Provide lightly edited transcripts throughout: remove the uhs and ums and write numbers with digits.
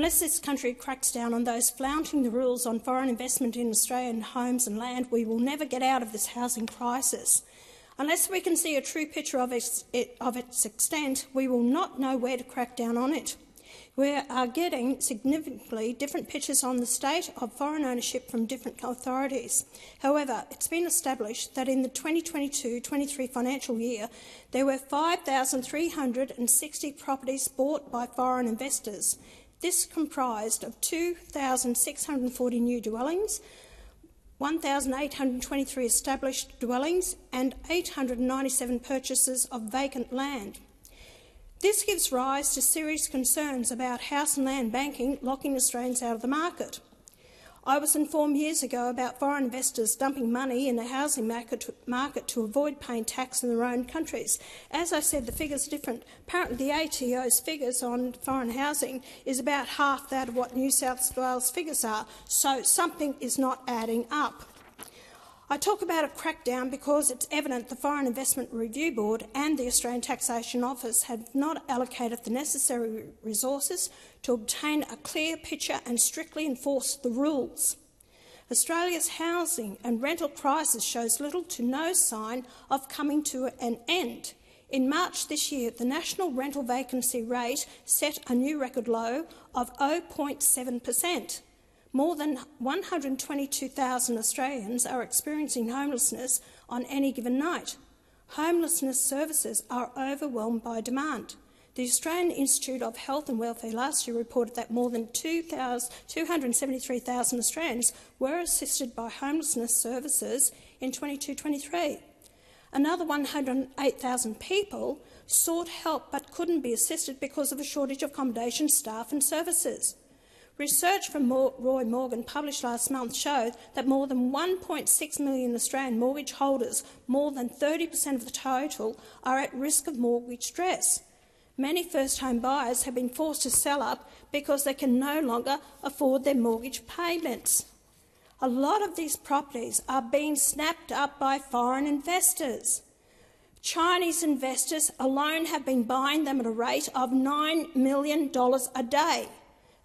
Unless this country cracks down on those flouting the rules on foreign investment in Australian homes and land, we will never get out of this housing crisis. Unless we can see a true picture of its extent, we will not know where to crack down on it. We are getting significantly different pictures on the state of foreign ownership from different authorities. However, it's been established that in the 2022-23 financial year, there were 5,360 properties bought by foreign investors. This comprised of 2,640 new dwellings, 1,823 established dwellings and 897 purchases of vacant land. This gives rise to serious concerns about house and land banking locking Australians out of the market. I was informed years ago about foreign investors dumping money in the housing market to avoid paying tax in their own countries. As I said, the figures are different. Apparently the ATO's figures on foreign housing is about half that of what New South Wales figures are, so something is not adding up. I talk about a crackdown because it's evident the Foreign Investment Review Board and the Australian Taxation Office have not allocated the necessary resources to obtain a clear picture and strictly enforce the rules. Australia's housing and rental crisis shows little to no sign of coming to an end. In March this year, the national rental vacancy rate set a new record low of 0.7%. More than 122,000 Australians are experiencing homelessness on any given night. Homelessness services are overwhelmed by demand. The Australian Institute of Health and Welfare last year reported that more than 273,000 Australians were assisted by homelessness services in 22-23. Another 108,000 people sought help but couldn't be assisted because of a shortage of accommodation, staff and services. Research from Roy Morgan published last month showed that more than 1.6 million Australian mortgage holders, more than 30% of the total, are at risk of mortgage stress. Many first-home buyers have been forced to sell up because they can no longer afford their mortgage payments. A lot of these properties are being snapped up by foreign investors. Chinese investors alone have been buying them at a rate of $9 million a day.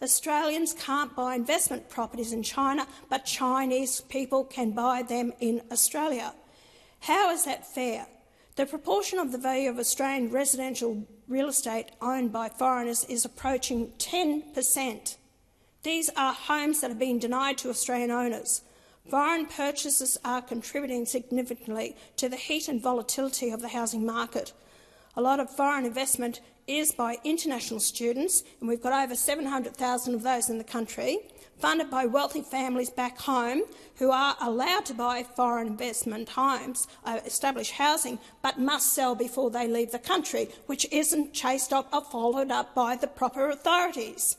Australians can't buy investment properties in China, but Chinese people can buy them in Australia. How is that fair? The proportion of the value of Australian residential real estate owned by foreigners is approaching 10%. These are homes that are being denied to Australian owners. Foreign purchases are contributing significantly to the heat and volatility of the housing market. A lot of foreign investment is by international students, and we've got over 700,000 of those in the country, funded by wealthy families back home who are allowed to buy foreign investment homes, establish housing, but must sell before they leave the country, which isn't chased up or followed up by the proper authorities.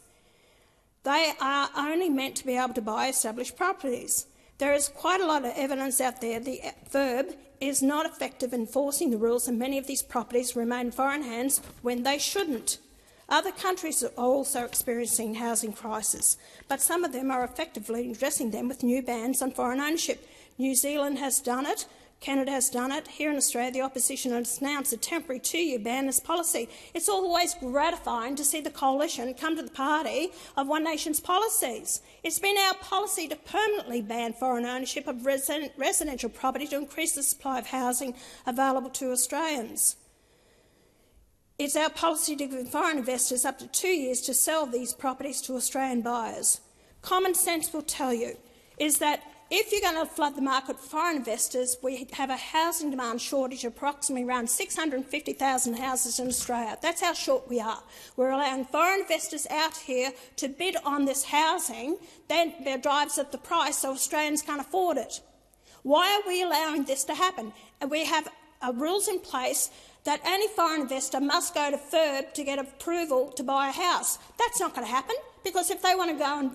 They are only meant to be able to buy established properties. There is quite a lot of evidence out there the verb is not effective in enforcing the rules, and many of these properties remain in foreign hands when they shouldn't. Other countries are also experiencing housing crisis, but some of them are effectively addressing them with new bans on foreign ownership. New Zealand has done it. Canada has done it. Here in Australia, the opposition has announced a temporary 2-year ban as policy. It's always gratifying to see the coalition come to the party of One Nation's policies. It's been our policy to permanently ban foreign ownership of residential property to increase the supply of housing available to Australians. It's our policy to give foreign investors up to 2 years to sell these properties to Australian buyers. Common sense will tell you is that if you're going to flood the market for foreign investors, we have a housing demand shortage of approximately around 650,000 houses in Australia. That's how short we are. We're allowing foreign investors out here to bid on this housing, then that drives up the price so Australians can't afford it. Why are we allowing this to happen? And we have rules in place that any foreign investor must go to FIRB to get approval to buy a house. That's not going to happen, because if they want to go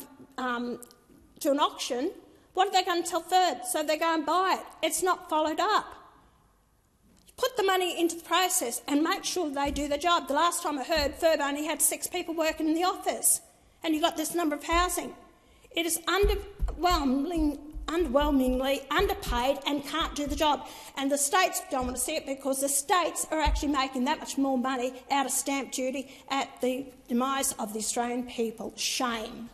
to an auction, what are they going to tell FIRB? So they go and buy it. It's not followed up. Put the money into the process and make sure they do their job. The last time I heard, FIRB only had 6 people working in the office, and you got this number of housing. It is underwhelming underwhelmingly underpaid and can't do the job. And the states don't want to see it because the states are actually making that much more money out of stamp duty at the demise of the Australian people. Shame.